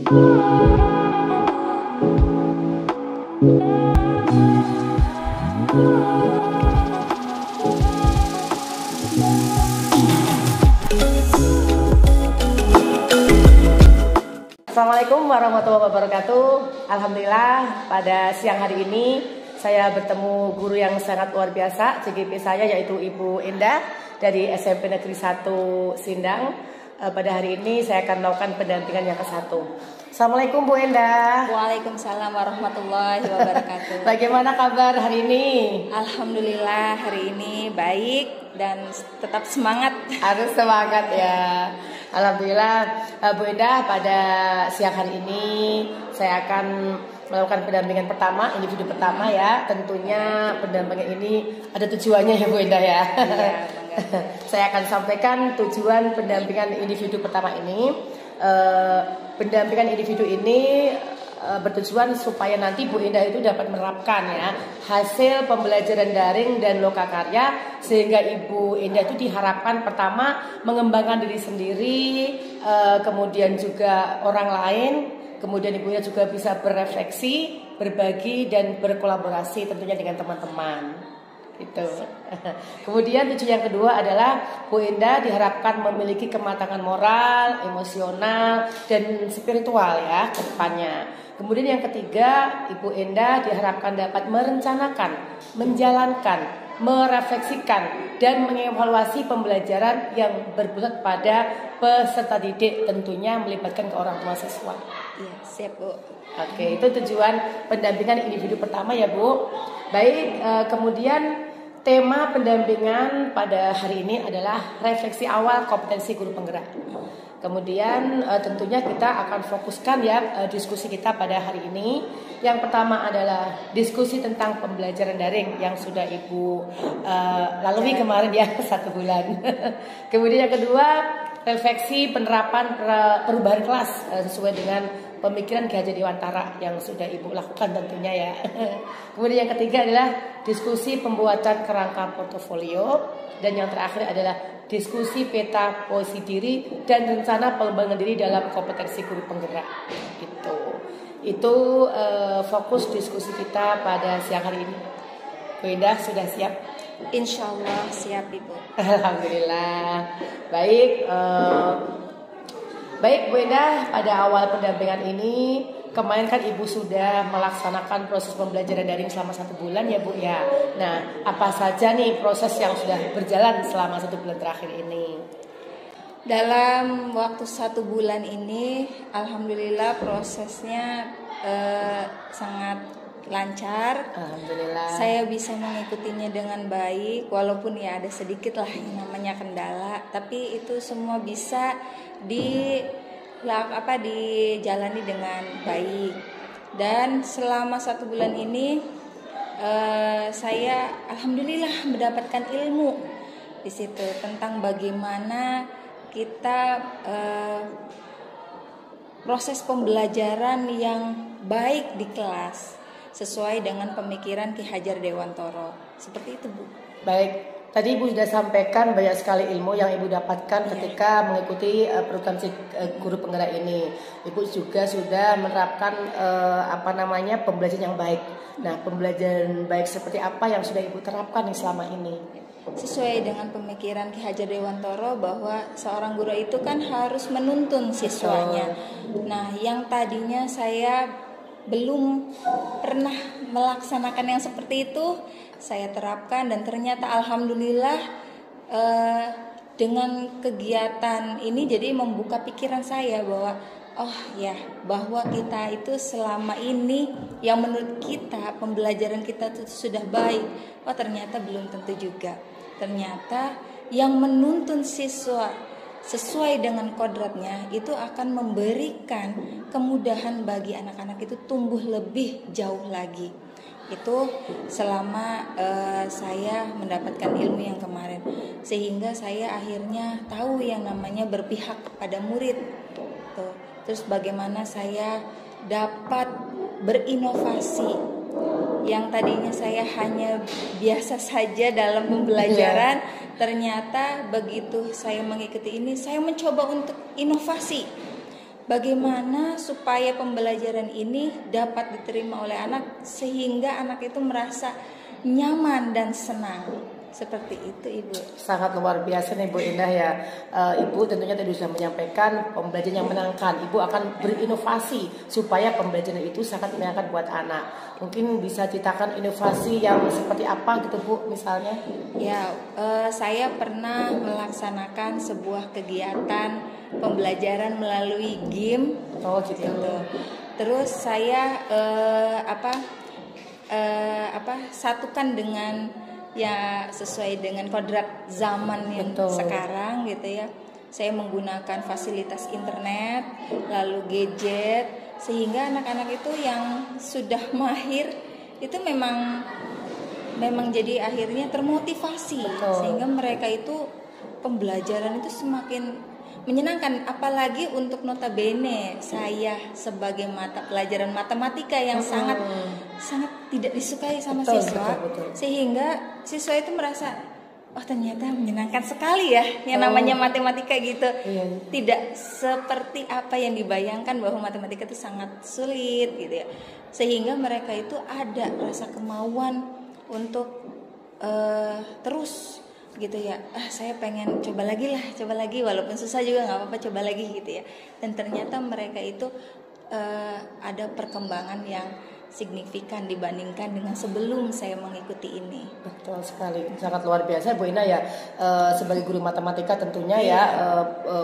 Assalamualaikum warahmatullahi wabarakatuh. Alhamdulillah pada siang hari ini saya bertemu guru yang sangat luar biasa CGP saya, yaitu Ibu Endah dari SMP Negeri 1 Sindang. Pada hari ini saya akan melakukan pendampingan yang ke-1. Assalamualaikum Bu Endah. Waalaikumsalam warahmatullahi wabarakatuh. Bagaimana kabar hari ini? Alhamdulillah hari ini baik dan tetap semangat. Harus semangat ya. Alhamdulillah Bu Endah, pada siang hari ini saya akan melakukan pendampingan pertama, individu pertama ya. Tentunya pendampingan ini ada tujuannya ya Bu Endah ya. Iya, saya akan sampaikan tujuan pendampingan individu pertama ini. Pendampingan individu ini bertujuan supaya nanti Bu Endah itu dapat menerapkan ya hasil pembelajaran daring dan lokakarya, sehingga Ibu Endah itu diharapkan pertama mengembangkan diri sendiri, kemudian juga orang lain, kemudian Ibu Endah juga bisa berefleksi, berbagi dan berkolaborasi tentunya dengan teman-teman. Gitu. Kemudian tujuan yang kedua adalah Bu Endah diharapkan memiliki kematangan moral, emosional dan spiritual ya ke depannya. Kemudian yang ketiga, Ibu Endah diharapkan dapat merencanakan, menjalankan, merefleksikan dan mengevaluasi pembelajaran yang berpusat pada peserta didik, tentunya melibatkan ke orang tua siswa. Iya, siap Bu. Oke, itu tujuan pendampingan individu pertama ya Bu. Baik, kemudian tema pendampingan pada hari ini adalah refleksi awal kompetensi guru penggerak. Kemudian tentunya kita akan fokuskan ya diskusi kita pada hari ini. Yang pertama adalah diskusi tentang pembelajaran daring yang sudah Ibu lalui kemarin ya 1 bulan. Kemudian yang kedua, refleksi penerapan perubahan kelas sesuai dengan pemikiran Ki Hajar Dewantara yang sudah Ibu lakukan tentunya ya. Kemudian yang ketiga adalah diskusi pembuatan kerangka portofolio, dan yang terakhir adalah diskusi peta posisi diri dan rencana pengembangan diri dalam kompetensi guru penggerak. Itu fokus diskusi kita pada siang hari ini. Bu Endah sudah siap? Insya Allah siap Ibu. Alhamdulillah. Baik. Baik Bu Endah, pada awal pendampingan ini kemarin kan Ibu sudah melaksanakan proses pembelajaran daring selama 1 bulan ya Bu ya. Nah, apa saja nih proses yang sudah berjalan selama 1 bulan terakhir ini? Dalam waktu 1 bulan ini, alhamdulillah prosesnya sangat lancar. Alhamdulillah. Saya bisa mengikutinya dengan baik, walaupun ya ada sedikit lah yang namanya kendala, tapi itu semua bisa dijalani dengan baik. Dan selama 1 bulan ini saya alhamdulillah mendapatkan ilmu di situ tentang bagaimana kita proses pembelajaran yang baik di kelas sesuai dengan pemikiran Ki Hajar Dewantara. Seperti itu Bu. Baik. Tadi Ibu sudah sampaikan banyak sekali ilmu yang Ibu dapatkan ketika mengikuti program guru penggerak ini. Ibu juga sudah menerapkan pembelajaran yang baik. Nah, pembelajaran baik seperti apa yang sudah Ibu terapkan selama ini? Sesuai dengan pemikiran Ki Hajar Dewantara bahwa seorang guru itu kan harus menuntun siswanya. Nah, yang tadinya saya belum pernah melaksanakan yang seperti itu, saya terapkan dan ternyata alhamdulillah dengan kegiatan ini jadi membuka pikiran saya bahwa bahwa kita itu selama ini yang menurut kita pembelajaran kita itu sudah baik, ternyata belum tentu juga. Ternyata yang menuntun siswa sesuai dengan kodratnya itu akan memberikan kemudahan bagi anak-anak itu tumbuh lebih jauh lagi. Itu selama saya mendapatkan ilmu yang kemarin, sehingga saya akhirnya tahu yang namanya berpihak kepada murid. Terus bagaimana saya dapat berinovasi yang tadinya saya hanya biasa saja dalam pembelajaran, ternyata begitu saya mengikuti ini, saya mencoba untuk inovasi. bagaimana supaya pembelajaran ini dapat diterima oleh anak sehingga anak itu merasa nyaman dan senang. Seperti itu, Ibu. Sangat luar biasa nih Bu Indah ya. Ibu tentunya tadi sudah menyampaikan pembelajaran yang menyenangkan. Ibu akan berinovasi supaya pembelajaran itu sangat menyenangkan buat anak. Mungkin bisa ceritakan inovasi yang seperti apa gitu Bu misalnya? Ya, saya pernah melaksanakan sebuah kegiatan pembelajaran melalui game. Oh gitu. Terus saya satukan dengan ya sesuai dengan kodrat zaman yang sekarang gitu ya. Saya menggunakan fasilitas internet, lalu gadget, sehingga anak-anak itu yang sudah mahir itu memang jadi akhirnya termotivasi. Sehingga mereka itu pembelajaran itu semakin menyenangkan, apalagi untuk notabene saya sebagai mata pelajaran matematika yang sangat tidak disukai sama siswa, sehingga siswa itu merasa ternyata menyenangkan sekali ya yang namanya matematika gitu. Tidak seperti apa yang dibayangkan bahwa matematika itu sangat sulit gitu ya, sehingga mereka itu ada rasa kemauan untuk terus gitu ya, saya pengen coba lagi walaupun susah juga nggak apa-apa, coba lagi gitu ya. Dan ternyata mereka itu ada perkembangan yang signifikan dibandingkan dengan sebelum saya mengikuti ini. Betul sekali, sangat luar biasa Bu Ina ya. Sebagai guru matematika tentunya ya,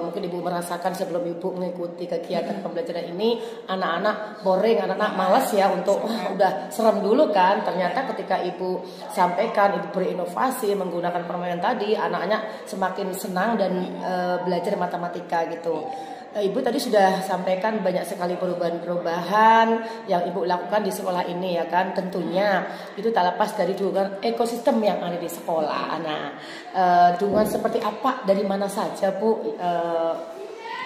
mungkin Ibu merasakan sebelum Ibu mengikuti kegiatan pembelajaran ini, anak-anak boring, anak-anak malas ya untuk udah serem dulu kan. Ternyata ketika Ibu sampaikan, Ibu berinovasi menggunakan permainan tadi, anak-anak semakin senang dan belajar matematika gitu. Ibu tadi sudah sampaikan banyak sekali perubahan-perubahan yang Ibu lakukan di sekolah ini ya kan. Tentunya itu tak lepas dari dukungan ekosistem yang ada di sekolah. Nah, dukungan seperti apa, dari mana saja Bu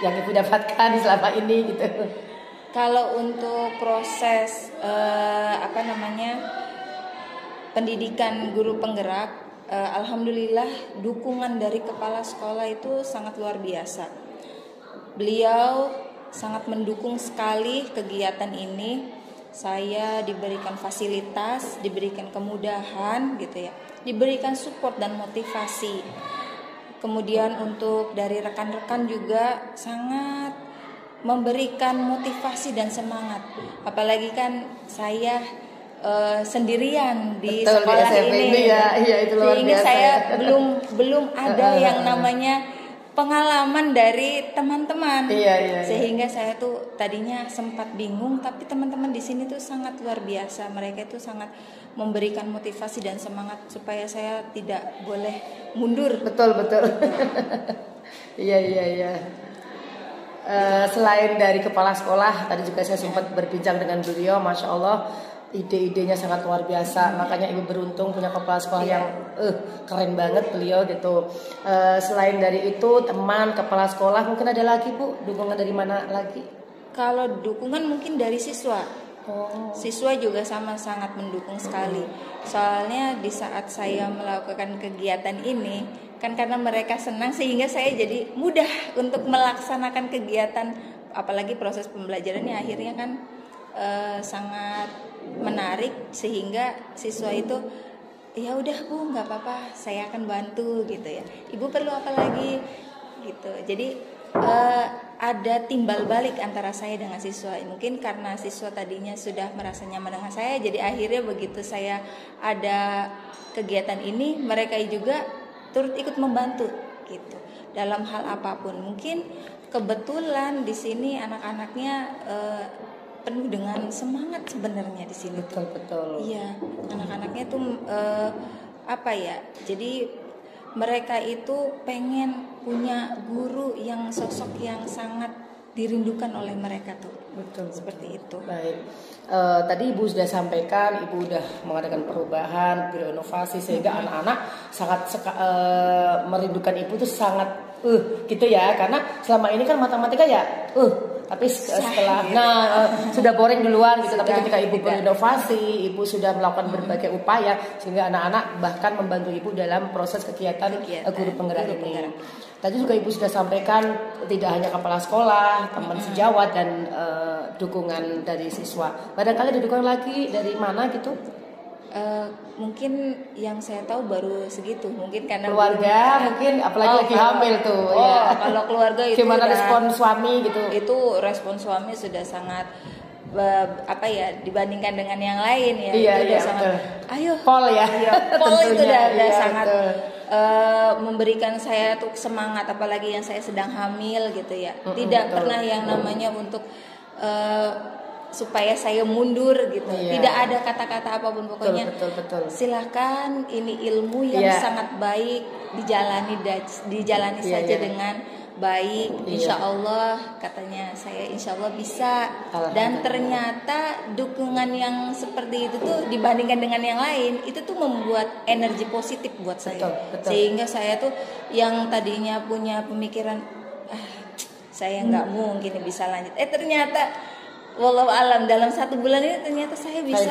yang Ibu dapatkan selama ini gitu? Kalau untuk proses pendidikan guru penggerak, alhamdulillah dukungan dari kepala sekolah itu sangat luar biasa. Beliau sangat mendukung sekali kegiatan ini. Saya diberikan fasilitas, diberikan kemudahan gitu ya, diberikan support dan motivasi. Kemudian untuk dari rekan-rekan juga sangat memberikan motivasi dan semangat. Apalagi kan saya sendirian di sekolah ini ya, itu luar sehingga biasa. Saya belum ada yang namanya pengalaman dari teman-teman. Sehingga saya tuh tadinya sempat bingung, tapi teman-teman di sini tuh sangat luar biasa. Mereka itu sangat memberikan motivasi dan semangat supaya saya tidak boleh mundur. Betul. Iya. Selain dari kepala sekolah, tadi juga saya sempat berbincang dengan beliau, Masya Allah, ide-idenya sangat luar biasa. Makanya Ibu beruntung punya kepala sekolah yang keren banget beliau gitu. Selain dari itu, teman kepala sekolah mungkin ada lagi Bu, dukungan dari mana lagi? Kalau dukungan mungkin dari siswa. Siswa juga sama sangat mendukung sekali. Soalnya di saat saya melakukan kegiatan ini, kan karena mereka senang sehingga saya jadi mudah untuk melaksanakan kegiatan. Apalagi proses pembelajarannya akhirnya kan sangat menarik, sehingga siswa itu ya udah Bu, nggak apa-apa, saya akan bantu gitu ya. Ibu perlu apa lagi gitu. Jadi ada timbal balik antara saya dengan siswa. Mungkin karena siswa tadinya sudah merasa nyaman dengan saya, jadi akhirnya begitu saya ada kegiatan ini, mereka juga turut ikut membantu gitu dalam hal apapun. Mungkin kebetulan di sini anak-anaknya penuh dengan semangat sebenarnya di sini. Betul. Iya, anak-anaknya tuh jadi mereka itu pengen punya guru yang sosok yang sangat dirindukan oleh mereka tuh. Betul. Seperti itu. Baik. Tadi Ibu sudah sampaikan, Ibu sudah mengadakan perubahan, berinovasi sehingga anak-anak sangat merindukan Ibu tuh sangat gitu ya, karena selama ini kan matematika ya Tapi setelah sudah boring duluan gitu. Tapi ketika ibu berinovasi, ibu sudah melakukan berbagai upaya sehingga anak-anak bahkan membantu ibu dalam proses kegiatan guru penggerak ini. Tadi juga ibu sudah sampaikan tidak hanya kepala sekolah, teman sejawat dan dukungan dari siswa. Barangkali ada dukungan lagi dari mana gitu? Mungkin yang saya tahu baru segitu, mungkin karena keluarga mungkin apalagi lagi hamil tuh ya. Kalau keluarga itu gimana respon suami gitu? Itu respon suami sudah sangat dibandingkan dengan yang lain ya. Iya, itu iya, sangat betul. Ayo Pol ya. Pol itu udah sangat memberikan saya tuh semangat, apalagi yang saya sedang hamil gitu ya. Tidak pernah yang namanya untuk supaya saya mundur gitu. Tidak ada kata-kata apapun, pokoknya betul. Silahkan, ini ilmu yang sangat baik, dijalani saja dengan baik. Insya Allah, katanya saya insya Allah bisa. Dan ternyata dukungan yang seperti itu tuh dibandingkan dengan yang lain itu tuh membuat energi positif buat saya. Sehingga saya tuh yang tadinya punya pemikiran saya nggak mungkin bisa lanjut, ternyata walau alam dalam 1 bulan ini ternyata saya bisa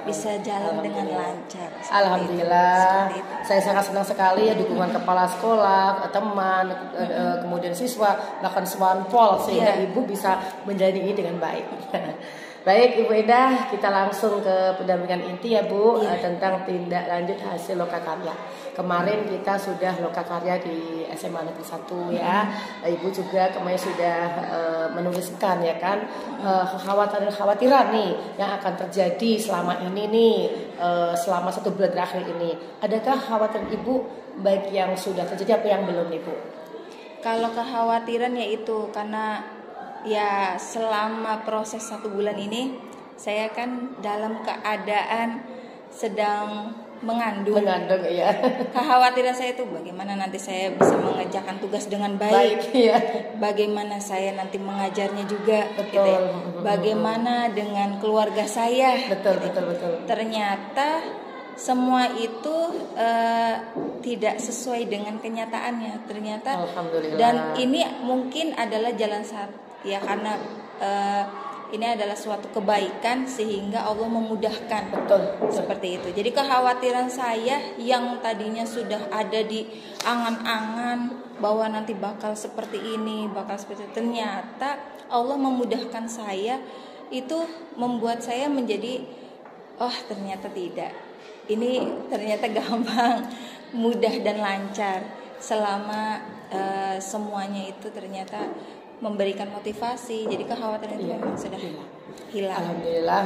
bisa jalan dengan lancar. Alhamdulillah. Saya sangat senang sekali ya dukungan kepala sekolah, teman, kemudian siswa, bahkan swanpol sehingga ibu bisa menjalani ini dengan baik. Baik Ibu Endah, kita langsung ke pendampingan inti ya Bu, tentang tindak lanjut hasil lokakarya. Kemarin kita sudah lokakarya di SMA Negeri 1 ya. Ibu juga kemarin sudah menuliskan ya kan kekhawatiran nih yang akan terjadi selama ini nih, selama 1 bulan terakhir ini. Adakah khawatiran Ibu baik yang sudah terjadi apa yang belum nih Bu? Kalau kekhawatiran yaitu karena ya selama proses 1 bulan ini saya kan dalam keadaan sedang mengandung ya. Kekhawatiran saya itu bagaimana nanti saya bisa mengerjakan tugas dengan baik ya. Bagaimana saya nanti mengajarnya juga gitu ya. Bagaimana dengan keluarga saya betul. Ternyata semua itu tidak sesuai dengan kenyataannya ternyata. Alhamdulillah. Dan ini mungkin adalah jalan ya karena ini adalah suatu kebaikan sehingga Allah memudahkan. Seperti itu. Jadi kekhawatiran saya yang tadinya sudah ada di angan-angan bahwa nanti bakal seperti ini, bakal seperti itu, ternyata Allah memudahkan saya, itu membuat saya menjadi ternyata tidak. Ini ternyata gampang, mudah dan lancar selama semuanya itu ternyata memberikan motivasi. Jadi kekhawatiran itu memang sudah hilang. Alhamdulillah,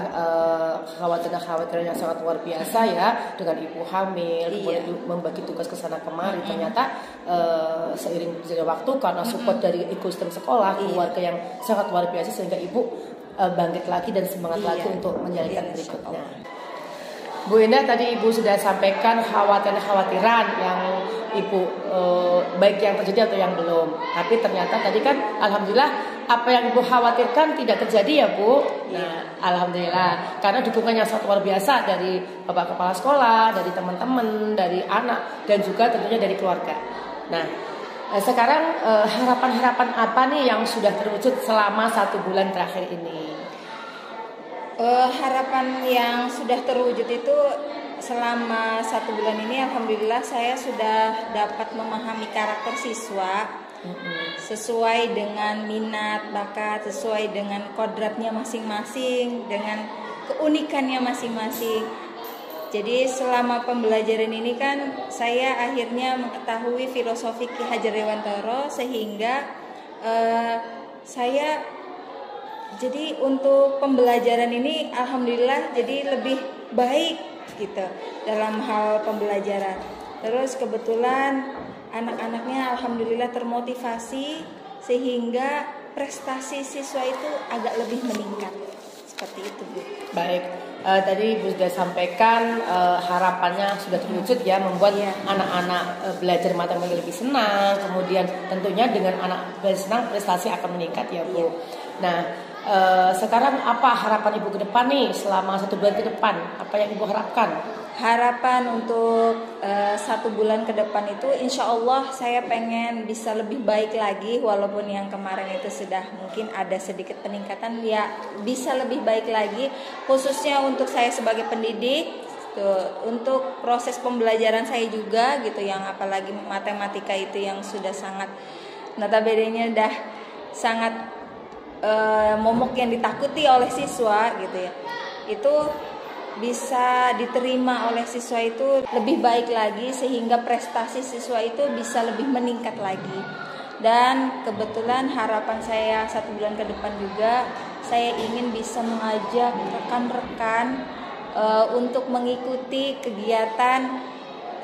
kekhawatiran yang sangat luar biasa ya, dengan ibu hamil, kemudian membagi tugas ke sana kemari. Ternyata seiring berjalannya waktu karena support dari ekosistem sekolah, keluarga yang sangat luar biasa sehingga ibu bangkit lagi dan semangat lagi untuk menjalankan berikutnya. Bu Endah, tadi Ibu sudah sampaikan khawatiran yang Ibu baik yang terjadi atau yang belum. Tapi ternyata tadi kan alhamdulillah apa yang Ibu khawatirkan tidak terjadi ya Bu. Alhamdulillah, karena dukungan yang sangat luar biasa dari Bapak Kepala Sekolah, dari teman-teman, dari anak dan juga tentunya dari keluarga. Nah, sekarang harapan-harapan apa nih yang sudah terwujud selama 1 bulan terakhir ini? Harapan yang sudah terwujud itu selama 1 bulan ini, alhamdulillah saya sudah dapat memahami karakter siswa sesuai dengan minat, bakat, sesuai dengan kodratnya masing-masing, dengan keunikannya masing-masing. Jadi selama pembelajaran ini kan saya akhirnya mengetahui filosofi Ki Hajar Dewantara sehingga saya jadi untuk pembelajaran ini alhamdulillah jadi lebih baik gitu dalam hal pembelajaran. Terus kebetulan anak-anaknya alhamdulillah termotivasi sehingga prestasi siswa itu agak lebih meningkat. Seperti itu Bu. Baik, tadi Ibu sudah sampaikan harapannya sudah terwujud ya, membuat anak-anak belajar matematika lebih senang. Kemudian tentunya dengan anak belajar senang prestasi akan meningkat ya Bu. Nah, sekarang apa harapan Ibu ke depan nih selama 1 bulan ke depan? Apa yang Ibu harapkan? Harapan untuk 1 bulan ke depan itu insya Allah saya pengen bisa lebih baik lagi, walaupun yang kemarin itu sudah mungkin ada sedikit peningkatan, ya bisa lebih baik lagi, khususnya untuk saya sebagai pendidik tuh, untuk proses pembelajaran saya juga gitu, yang apalagi matematika itu yang sudah sangat notabene udah sangat momok yang ditakuti oleh siswa gitu ya, itu bisa diterima oleh siswa itu lebih baik lagi, sehingga prestasi siswa itu bisa lebih meningkat lagi. Dan kebetulan harapan saya 1 bulan ke depan juga, saya ingin bisa mengajak rekan-rekan untuk mengikuti kegiatan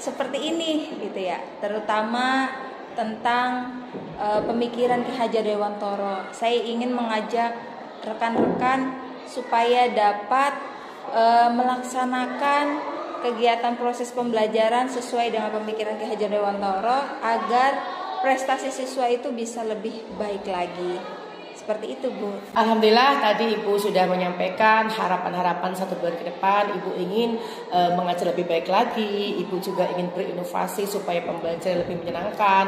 seperti ini gitu ya, terutama tentang pemikiran Ki Hajar Dewantara. Saya ingin mengajak rekan-rekan supaya dapat melaksanakan kegiatan proses pembelajaran sesuai dengan pemikiran Ki Hajar Dewantara agar prestasi siswa itu bisa lebih baik lagi. Seperti itu, Bu. Alhamdulillah tadi Ibu sudah menyampaikan harapan-harapan 1 bulan ke depan. Ibu ingin mengajar lebih baik lagi. Ibu juga ingin berinovasi supaya pembelajaran lebih menyenangkan.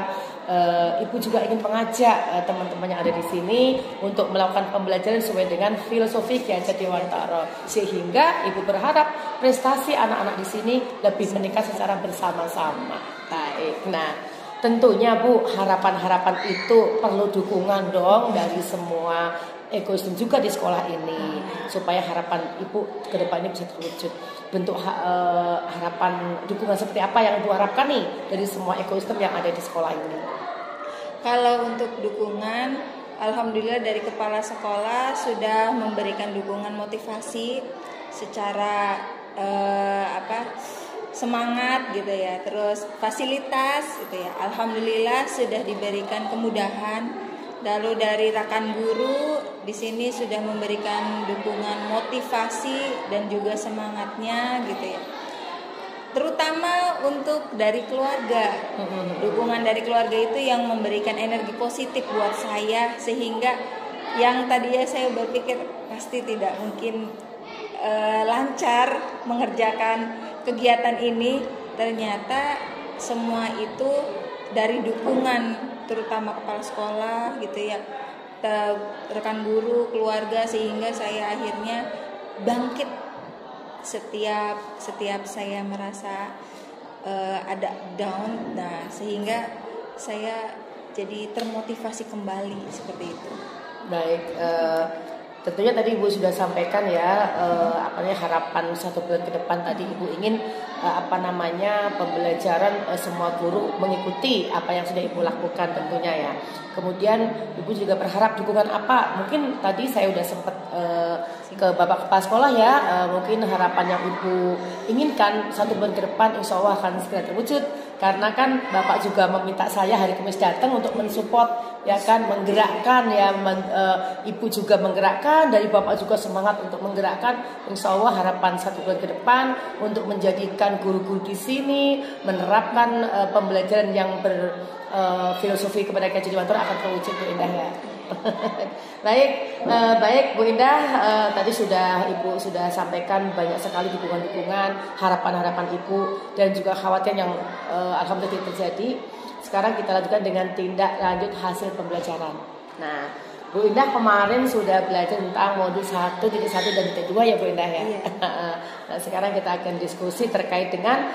Ibu juga ingin mengajak teman-teman yang ada di sini untuk melakukan pembelajaran sesuai dengan filosofi Ki Hajar Dewantara, sehingga Ibu berharap prestasi anak-anak di sini lebih meningkat secara bersama-sama. Baik. Nah, tentunya Bu, harapan-harapan itu perlu dukungan dong dari semua ekosistem juga di sekolah ini, supaya harapan Ibu ke depannya bisa terwujud. Bentuk harapan dukungan seperti apa yang Ibu harapkan nih dari semua ekosistem yang ada di sekolah ini? Kalau untuk dukungan, alhamdulillah dari kepala sekolah sudah memberikan dukungan motivasi secara semangat gitu ya, terus fasilitas gitu ya, alhamdulillah sudah diberikan kemudahan. Lalu dari rekan guru di sini sudah memberikan dukungan motivasi dan juga semangatnya gitu ya, terutama untuk dari keluarga. Dukungan dari keluarga itu yang memberikan energi positif buat saya, sehingga yang tadinya saya berpikir pasti tidak mungkin lancar mengerjakan kegiatan ini, ternyata semua itu dari dukungan terutama kepala sekolah gitu ya, rekan guru, keluarga, sehingga saya akhirnya bangkit setiap saya merasa ada down, nah sehingga saya jadi termotivasi kembali seperti itu. Baik, tentunya tadi Ibu sudah sampaikan ya, harapan 1 bulan ke depan tadi Ibu ingin pembelajaran semua guru mengikuti apa yang sudah Ibu lakukan tentunya ya. Kemudian Ibu juga berharap dukungan apa? Mungkin tadi saya udah sempat ke Bapak Kepala Sekolah ya, mungkin harapan yang Ibu inginkan 1 bulan ke depan insya Allah akan segera terwujud. Karena kan Bapak juga meminta saya hari Kamis datang untuk mensupport ya kan, menggerakkan ya, Ibu juga menggerakkan, dari Bapak juga semangat untuk menggerakkan. Insya Allah harapan 1 bulan ke depan untuk menjadikan guru-guru di sini menerapkan pembelajaran yang berfilosofi kepada Ki Hajar Dewantara akan terwujud, Bu Indah ya. Baik Bu Indah, tadi Ibu sudah sampaikan banyak sekali dukungan-dukungan, harapan-harapan Ibu dan juga khawatir yang alhamdulillah terjadi. Sekarang kita lanjutkan dengan tindak lanjut hasil pembelajaran. Nah, Bu Indah kemarin sudah belajar tentang modul 1.1 dan 2 ya Bu Indah ya. Iya. Nah, sekarang kita akan diskusi terkait dengan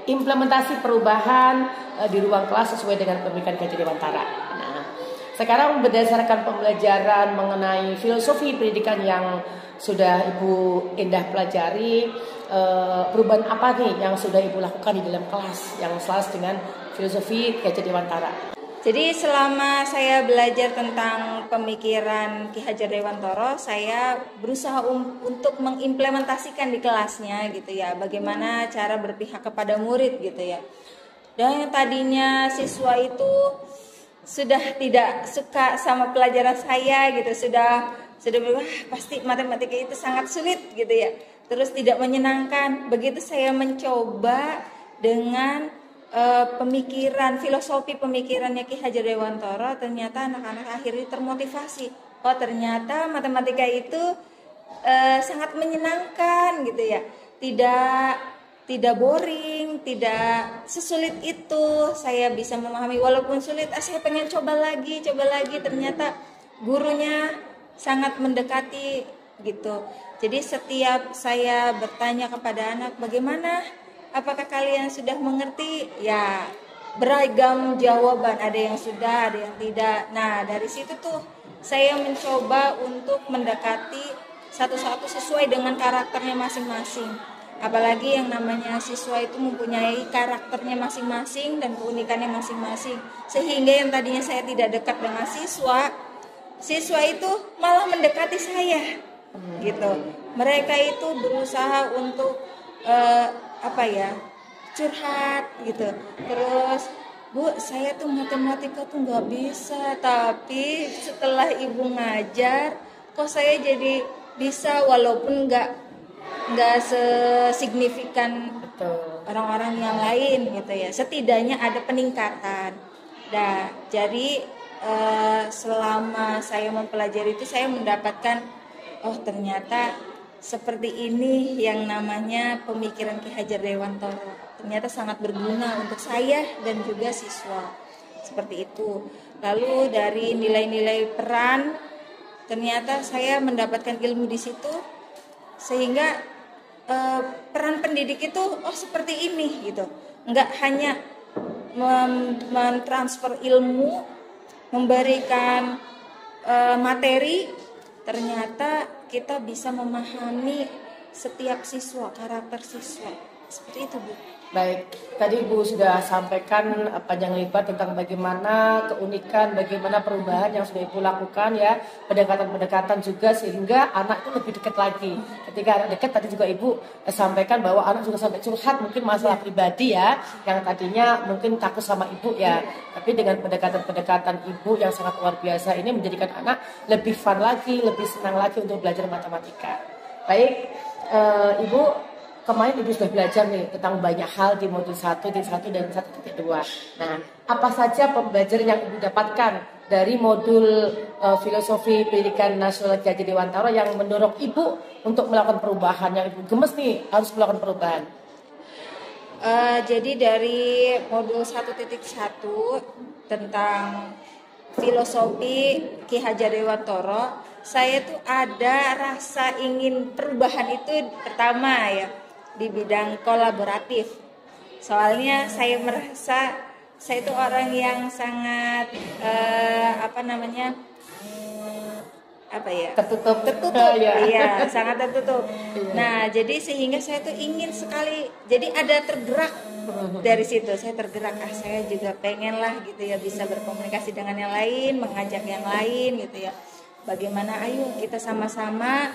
implementasi perubahan di ruang kelas sesuai dengan pemikiran Ki Hajar Dewantara. Nah, sekarang berdasarkan pembelajaran mengenai filosofi pendidikan yang sudah Ibu Indah pelajari, perubahan apa nih yang sudah Ibu lakukan di dalam kelas yang selaras dengan filosofi Ki Hajar Dewantara? Jadi selama saya belajar tentang pemikiran Ki Hajar Dewantara, saya berusaha untuk mengimplementasikan di kelasnya gitu ya, bagaimana cara berpihak kepada murid gitu ya. Dan yang tadinya siswa itu sudah tidak suka sama pelajaran saya gitu, sudah pasti matematika itu sangat sulit gitu ya, terus tidak menyenangkan. Begitu saya mencoba dengan filosofi pemikirannya Ki Hajar Dewantara, ternyata anak-anak akhirnya termotivasi. oh ternyata matematika itu sangat menyenangkan gitu ya. Tidak boring, tidak sesulit itu. Saya bisa memahami walaupun sulit, saya pengen coba lagi. Ternyata gurunya sangat mendekati gitu. Jadi setiap saya bertanya kepada anak, bagaimana? Apakah kalian sudah mengerti? Ya, beragam jawaban. Ada yang sudah, ada yang tidak. Nah, dari situ tuh saya mencoba untuk mendekati satu-satu sesuai dengan karakternya masing-masing. Apalagi yang namanya siswa itu mempunyai karakternya masing-masing dan keunikannya masing-masing. Sehingga yang tadinya saya tidak dekat dengan siswa itu malah mendekati saya. Gitu. Mereka itu berusaha untuk curhat gitu. Terus, Bu, saya tuh matematika tuh nggak bisa, tapi setelah Ibu ngajar, kok saya jadi bisa, walaupun nggak sesignifikan orang-orang yang lain gitu ya. Setidaknya ada peningkatan. Nah, jadi selama saya mempelajari itu saya mendapatkan, oh ternyata seperti ini yang namanya pemikiran Ki Hajar Dewantoro. Ternyata sangat berguna untuk saya dan juga siswa. Seperti itu. Lalu dari nilai-nilai peran, ternyata saya mendapatkan ilmu di situ, sehingga peran pendidik itu seperti ini gitu. Enggak hanya mentransfer ilmu, memberikan materi, ternyata kita bisa memahami setiap siswa, karakter siswa. Seperti itu, Bu. Baik, tadi Ibu sudah sampaikan panjang lebar tentang bagaimana keunikan, bagaimana perubahan yang sudah Ibu lakukan ya, pendekatan-pendekatan juga sehingga anak itu lebih dekat lagi. Ketika anak dekat, tadi juga Ibu sampaikan bahwa anak juga sampai curhat mungkin masalah pribadi ya, yang tadinya mungkin takut sama Ibu ya, tapi dengan pendekatan-pendekatan Ibu yang sangat luar biasa ini menjadikan anak lebih fun lagi, lebih senang lagi untuk belajar matematika. Baik, Ibu, kemarin Ibu sudah belajar nih tentang banyak hal di modul 1.1 dan 1.2. Nah, apa saja pembelajaran yang Ibu dapatkan dari modul Filosofi Pendidikan Nasional Ki Hajar Dewantoro yang mendorong Ibu untuk melakukan perubahan, yang Ibu gemes nih harus melakukan perubahan? Jadi dari modul 1.1 tentang Filosofi Ki Hajar Dewantoro, saya tuh ada rasa ingin perubahan itu pertama ya, di bidang kolaboratif. Soalnya saya merasa saya itu orang yang sangat tertutup iya, sangat tertutup. Nah, jadi sehingga saya tuh ingin sekali, jadi ada tergerak dari situ. Saya tergerak, saya juga pengen lah gitu ya, bisa berkomunikasi dengan yang lain, mengajak yang lain gitu ya. Bagaimana ayo kita sama-sama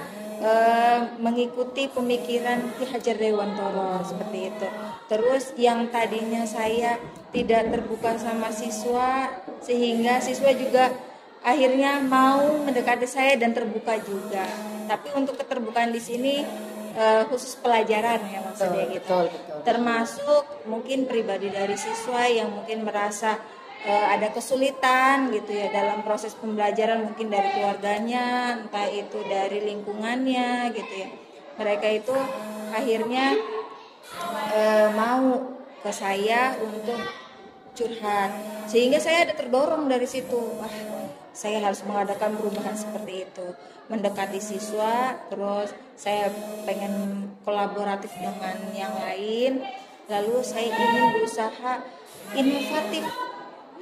mengikuti pemikiran Ki Hajar Dewantoro, seperti itu. Terus yang tadinya saya tidak terbuka sama siswa, sehingga siswa juga akhirnya mau mendekati saya dan terbuka juga. Tapi untuk keterbukaan di sini khusus pelajaran ya maksudnya gitu. Betul. Termasuk mungkin pribadi dari siswa yang mungkin merasa ada kesulitan gitu ya dalam proses pembelajaran, mungkin dari keluarganya, entah itu dari lingkungannya gitu ya. Mereka itu akhirnya mau ke saya untuk curhat, sehingga saya ada terdorong dari situ. Wah, saya harus mengadakan perubahan seperti itu, mendekati siswa, terus saya pengen kolaboratif dengan yang lain, lalu saya ingin berusaha inovatif.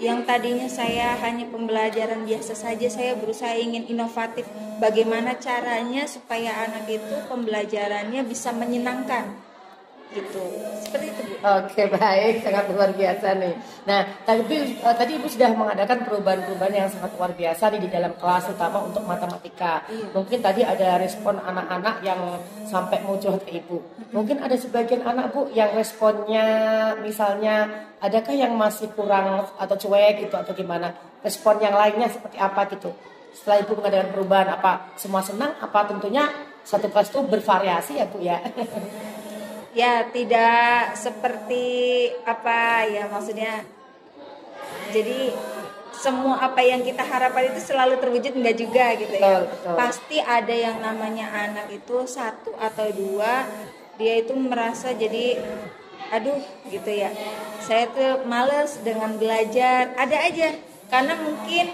Yang tadinya saya hanya pembelajaran biasa saja, saya berusaha ingin inovatif. Bagaimana caranya supaya anak itu pembelajarannya bisa menyenangkan, gitu. Seperti itu, Bu. Oke, baik, sangat luar biasa nih. Nah, tadi Ibu sudah mengadakan perubahan-perubahan yang sangat luar biasa nih di dalam kelas, terutama untuk matematika. Mungkin tadi ada respon anak-anak yang sampai mau curhat ke Ibu. Mungkin ada sebagian anak, Bu, yang responnya misalnya adakah yang masih kurang atau cuek gitu atau gimana? Respon yang lainnya seperti apa gitu? Setelah Ibu mengadakan perubahan, apa semua senang? Apa tentunya satu kelas itu bervariasi ya, Bu ya? Ya, tidak seperti apa ya maksudnya. Jadi semua apa yang kita harapkan itu selalu terwujud, enggak juga gitu ya. Betul. Pasti ada yang namanya anak itu satu atau dua dia itu merasa jadi aduh gitu ya. Saya tuh males dengan belajar, ada aja karena mungkin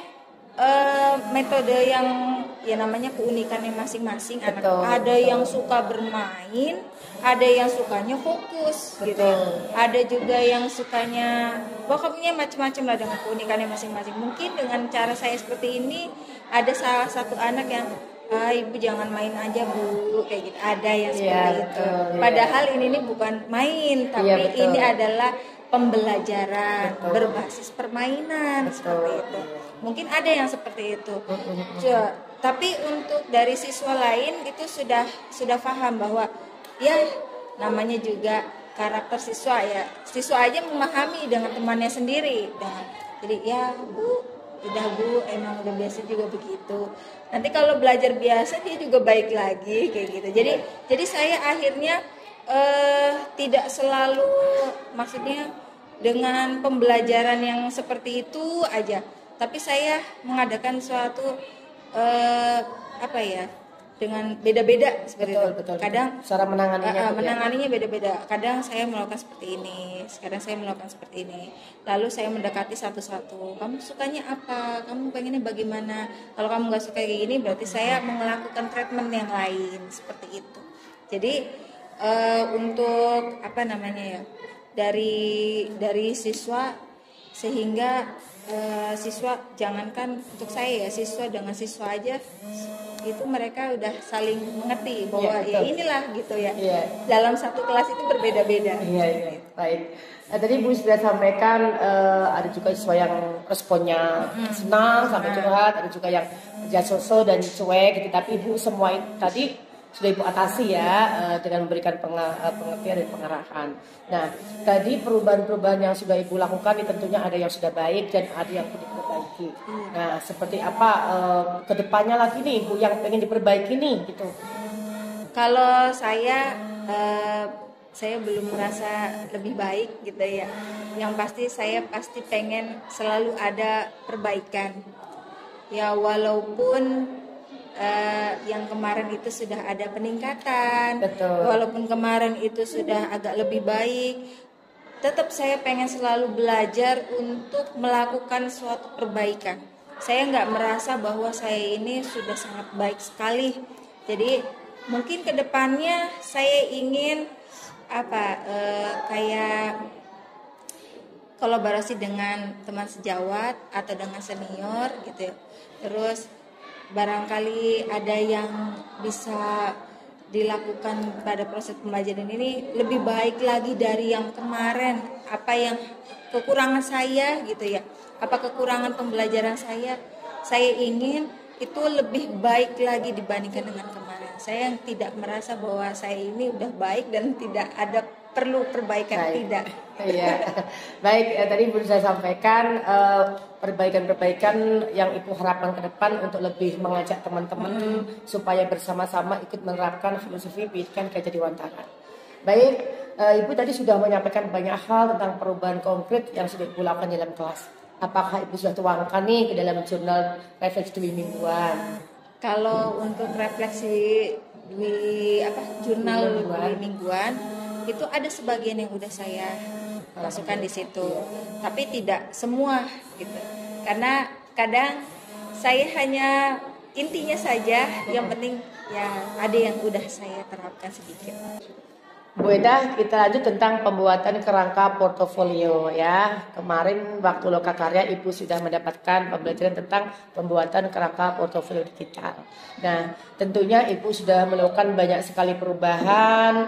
metode yang ya namanya keunikannya masing-masing anak. Ada yang suka bermain, ada yang sukanya fokus gitu ya. Ada juga yang sukanya pokoknya macam-macam lah dengan keunikannya masing-masing. Mungkin dengan cara saya seperti ini ada salah satu anak yang ibu jangan main aja bu kayak gitu, ada yang seperti itu. Padahal ini bukan main tapi ini adalah pembelajaran berbasis permainan seperti itu. Mungkin ada yang seperti itu. Tapi untuk dari siswa lain itu sudah paham bahwa ya namanya juga karakter siswa ya. Siswa aja memahami dengan temannya sendiri. Jadi ya bu, udah bu, emang udah biasa juga begitu. Nanti kalau belajar biasa dia juga baik lagi kayak gitu. Jadi saya akhirnya tidak selalu maksudnya dengan pembelajaran yang seperti itu aja. Tapi saya mengadakan suatu apa ya dengan beda-beda seperti itu. Betul. Kadang cara menanganinya beda-beda. Kadang saya melakukan seperti ini, sekarang saya melakukan seperti ini. Lalu saya mendekati satu-satu. Kamu sukanya apa? Kamu pengennya bagaimana? Kalau kamu nggak suka kayak gini, berarti saya melakukan treatment yang lain seperti itu. Jadi untuk apa namanya ya dari siswa sehingga siswa jangankan untuk saya ya, siswa dengan siswa aja itu mereka udah saling mengerti bahwa ya inilah gitu ya. Dalam satu kelas itu berbeda-beda. Baik. Tadi Bu sudah sampaikan ada juga siswa yang responnya senang sampai curhat, ada juga yang jasoso dan cuek gitu. Tapi Ibu semua tadi sudah Ibu atasi ya dengan memberikan pengertian dan pengarahan. Nah, tadi perubahan-perubahan yang sudah Ibu lakukan ini tentunya ada yang sudah baik dan ada yang perlu diperbaiki. Nah, seperti apa kedepannya lagi nih Bu yang pengen diperbaiki nih gitu? Kalau saya belum merasa lebih baik gitu ya. Yang pasti saya pasti pengen selalu ada perbaikan. Ya walaupun yang kemarin itu sudah ada peningkatan, walaupun kemarin itu sudah agak lebih baik, tetap saya pengen selalu belajar untuk melakukan suatu perbaikan. Saya nggak merasa bahwa saya ini sudah sangat baik sekali. Jadi mungkin kedepannya saya ingin kayak kolaborasi dengan teman sejawat atau dengan senior gitu ya. Terus barangkali ada yang bisa dilakukan pada proses pembelajaran ini lebih baik lagi dari yang kemarin. Apa yang kekurangan saya gitu ya, apa kekurangan pembelajaran saya ingin itu lebih baik lagi dibandingkan dengan kemarin. Saya yang tidak merasa bahwa saya ini udah baik dan tidak ada perlu perbaikan, tidak. Iya. Baik, tadi Ibu saya sampaikan perbaikan-perbaikan yang Ibu harapkan ke depan untuk lebih mengajak teman-teman supaya bersama-sama ikut menerapkan filosofi pendidikan Gajah Dewantara. Baik, Ibu tadi sudah menyampaikan banyak hal tentang perubahan konkret yang sudah Ibu lakukan dalam kelas. Apakah Ibu sudah tuangkan nih ke dalam jurnal refleksi 2 mingguan? Kalau untuk refleksi jurnal 2 mingguan itu ada sebagian yang udah saya masukkan di situ, tapi tidak semua gitu. Karena kadang saya hanya intinya saja, yang penting ya ada yang udah saya terapkan sedikit. Bu Eda, kita lanjut tentang pembuatan kerangka portofolio ya. Kemarin waktu Lokakarya Ibu sudah mendapatkan pembelajaran tentang pembuatan kerangka portofolio digital. Nah, tentunya Ibu sudah melakukan banyak sekali perubahan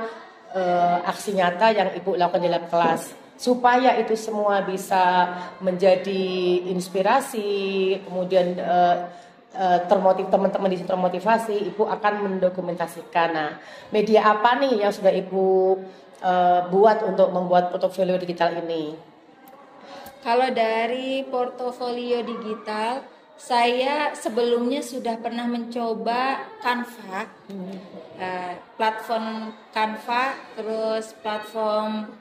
aksi nyata yang Ibu lakukan dalam kelas supaya itu semua bisa menjadi inspirasi, kemudian teman-teman di situ termotivasi, Ibu akan mendokumentasikan. Nah, media apa nih yang sudah Ibu buat untuk membuat portofolio digital ini? Kalau dari portofolio digital, saya sebelumnya sudah pernah mencoba Canva, platform Canva, terus platform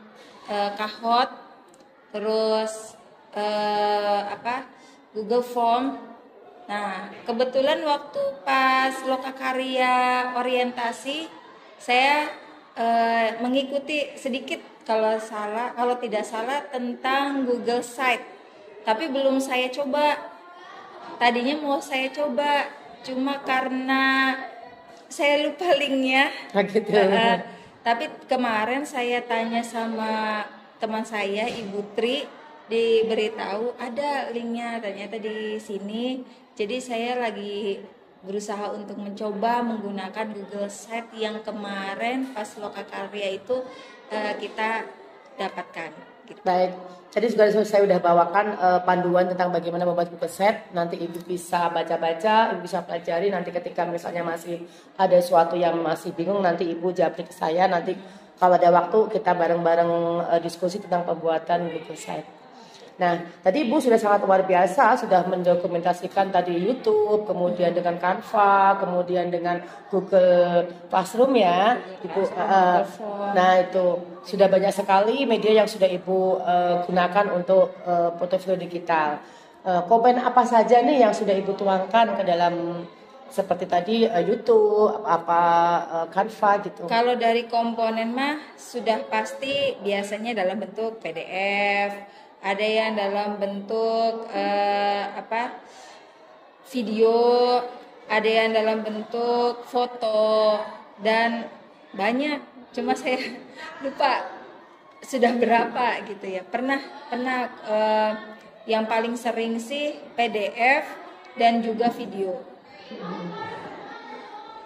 Kahoot, terus Google Form. Nah, kebetulan waktu pas lokakarya orientasi saya mengikuti sedikit kalau tidak salah tentang Google Site. Tapi belum saya coba. Tadinya mau saya coba, cuma karena saya lupa linknya. Gitu. Tapi kemarin saya tanya sama teman saya, Ibu Tri, diberitahu ada linknya ternyata di sini. Jadi saya lagi berusaha untuk mencoba menggunakan Google Site yang kemarin pas lokakarya itu kita dapatkan. Gitu. Baik, jadi juga saya sudah bawakan panduan tentang bagaimana membuat Google Site. Nanti Ibu bisa baca-baca, Ibu bisa pelajari. Nanti ketika misalnya masih ada sesuatu yang masih bingung, nanti Ibu japri ke saya. Nanti kalau ada waktu kita bareng-bareng diskusi tentang pembuatan Google Site. Nah, tadi Ibu sudah sangat luar biasa, sudah mendokumentasikan tadi YouTube, kemudian dengan Canva, kemudian dengan Google Classroom ya, Ibu. Nah, itu sudah banyak sekali media yang sudah Ibu gunakan untuk portofolio digital. Komponen apa saja nih yang sudah Ibu tuangkan ke dalam seperti tadi YouTube, Canva gitu? Kalau dari komponen mah sudah pasti biasanya dalam bentuk PDF. Ada yang dalam bentuk video, ada yang dalam bentuk foto, dan banyak. Cuma saya lupa sudah berapa gitu ya. Pernah yang paling sering sih PDF dan juga video.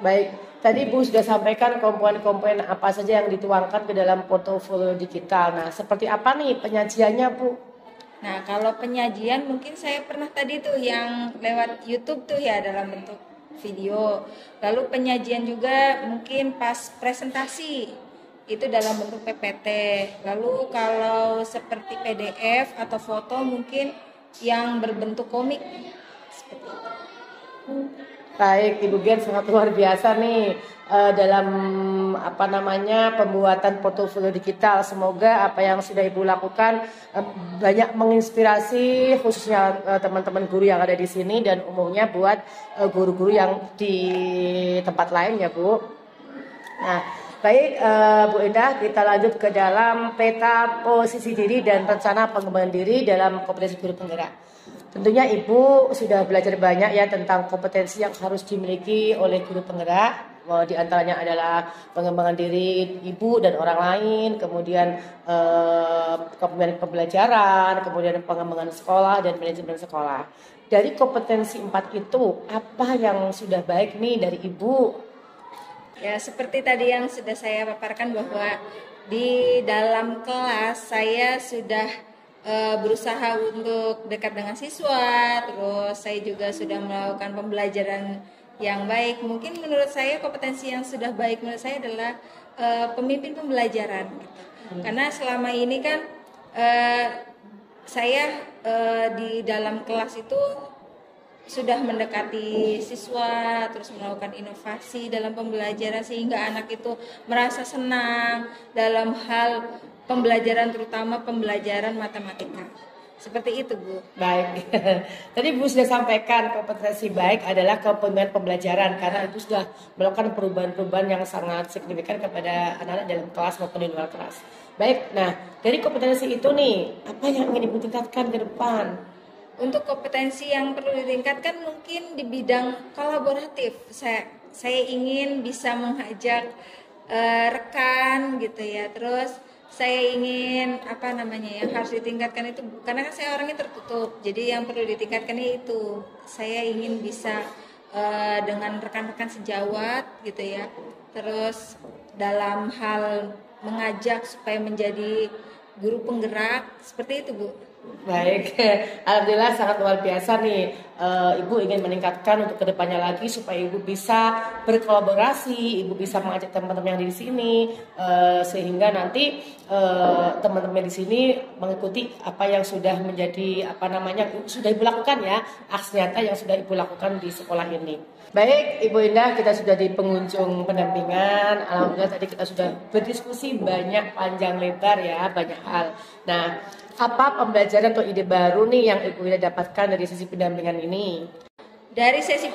Baik. Tadi Bu sudah sampaikan komponen-komponen apa saja yang dituangkan ke dalam portofolio digital. Nah, seperti apa nih penyajiannya, Bu? Nah, kalau penyajian mungkin saya pernah tadi tuh yang lewat YouTube tuh ya dalam bentuk video. Lalu penyajian juga mungkin pas presentasi itu dalam bentuk PPT. Lalu kalau seperti PDF atau foto mungkin yang berbentuk komik seperti itu. Baik, Ibu Gen sangat luar biasa nih dalam pembuatan portofolio digital. Semoga apa yang sudah Ibu lakukan banyak menginspirasi khususnya teman-teman guru yang ada di sini dan umumnya buat guru-guru yang di tempat lain ya, Bu. Nah, baik Bu Endah, kita lanjut ke dalam peta posisi diri dan rencana pengembangan diri dalam kompetensi guru penggerak. Tentunya Ibu sudah belajar banyak ya tentang kompetensi yang harus dimiliki oleh guru penggerak. Di antaranya adalah pengembangan diri Ibu dan orang lain, kemudian kepemimpinan pembelajaran, kemudian pengembangan sekolah dan manajemen sekolah. Dari kompetensi 4 itu, apa yang sudah baik nih dari Ibu? Ya, seperti tadi yang sudah saya paparkan bahwa di dalam kelas saya sudah berusaha untuk dekat dengan siswa, terus saya juga sudah melakukan pembelajaran yang baik. Mungkin menurut saya kompetensi yang sudah baik menurut saya adalah pemimpin pembelajaran gitu. Karena selama ini kan saya di dalam kelas itu sudah mendekati siswa, terus melakukan inovasi dalam pembelajaran sehingga anak itu merasa senang dalam hal pembelajaran, terutama pembelajaran matematika. Seperti itu, Bu. Baik. Tadi Bu sudah sampaikan kompetensi baik adalah kepemimpinan pembelajaran karena itu sudah melakukan perubahan-perubahan yang sangat signifikan kepada anak-anak dalam kelas maupun di luar kelas. Baik. Nah, dari kompetensi itu nih, apa yang ingin Ibu tingkatkan ke depan? Untuk kompetensi yang perlu ditingkatkan mungkin di bidang kolaboratif. Saya ingin bisa mengajak rekan gitu ya. Terus saya ingin yang harus ditingkatkan itu, karena kan saya orangnya tertutup, jadi yang perlu ditingkatkan itu saya ingin bisa dengan rekan-rekan sejawat gitu ya, terus dalam hal mengajak supaya menjadi guru penggerak, seperti itu, Bu. Baik, alhamdulillah sangat luar biasa nih. Ibu ingin meningkatkan untuk kedepannya lagi supaya Ibu bisa berkolaborasi, Ibu bisa mengajak teman-teman yang di sini, sehingga nanti teman-teman di sini mengikuti apa yang sudah menjadi sudah Ibu lakukan ya, aksi nyata yang sudah Ibu lakukan di sekolah ini. Baik, Ibu Indah, kita sudah di pengunjung pendampingan. Alhamdulillah tadi kita sudah berdiskusi banyak panjang lebar ya, banyak hal. Nah, Apa pembelajaran atau ide baru nih yang Ibu Ida dapatkan dari sesi pendampingan ini? Dari sesi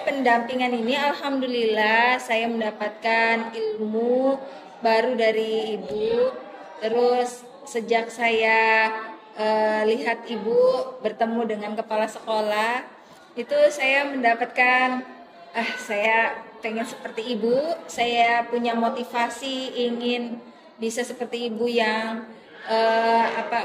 pendampingan ini, alhamdulillah saya mendapatkan ilmu baru dari Ibu. Terus sejak saya lihat Ibu bertemu dengan kepala sekolah, itu saya mendapatkan saya pengen seperti Ibu. Saya punya motivasi ingin bisa seperti Ibu yang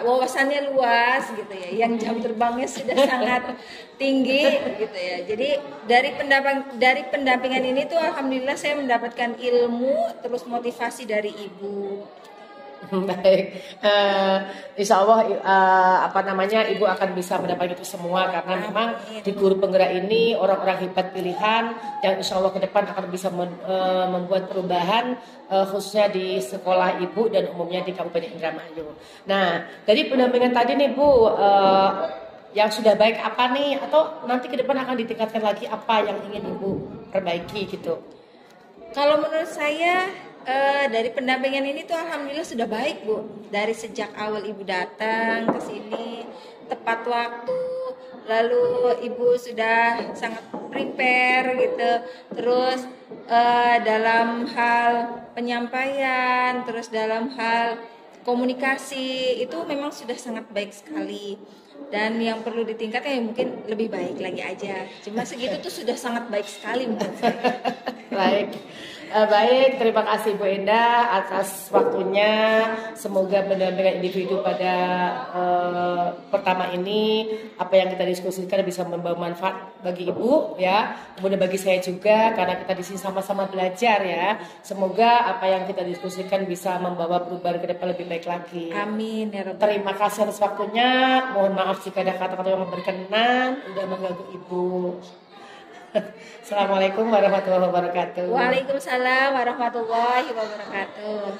wawasannya luas gitu ya, yang jam terbangnya sudah sangat tinggi gitu ya. Jadi dari pendampingan ini tuh alhamdulillah saya mendapatkan ilmu terus motivasi dari Ibu. Baik, Insya Allah Ibu akan bisa mendapatkan itu semua karena memang di guru penggerak ini orang-orang hebat pilihan yang Insya Allah ke depan akan bisa membuat perubahan khususnya di sekolah Ibu dan umumnya di Kabupaten Indramayu. Nah, dari pendampingan tadi nih Bu, yang sudah baik apa nih atau nanti ke depan akan ditingkatkan lagi apa yang ingin Ibu perbaiki gitu? Kalau menurut saya dari pendampingan ini tuh alhamdulillah sudah baik Bu. Dari sejak awal Ibu datang ke sini tepat waktu, lalu Ibu sudah sangat prepare gitu. Terus dalam hal penyampaian, terus dalam hal komunikasi itu memang sudah sangat baik sekali. Dan yang perlu ditingkatkan ya mungkin lebih baik lagi aja. Cuma segitu tuh sudah sangat baik sekali menurut saya. Baik. Baik, terima kasih Bu Endah atas waktunya. Semoga pendampingan individu pada pertama ini apa yang kita diskusikan bisa membawa manfaat bagi Ibu ya. Kemudian bagi saya juga karena kita di sini sama-sama belajar ya. Semoga apa yang kita diskusikan bisa membawa perubahan ke depan lebih baik lagi. Amin ya Rabbal. Terima kasih atas waktunya. Mohon maaf jika ada kata-kata yang berkenan udah mengganggu Ibu. Assalamualaikum warahmatullahi wabarakatuh. Waalaikumsalam warahmatullahi wabarakatuh.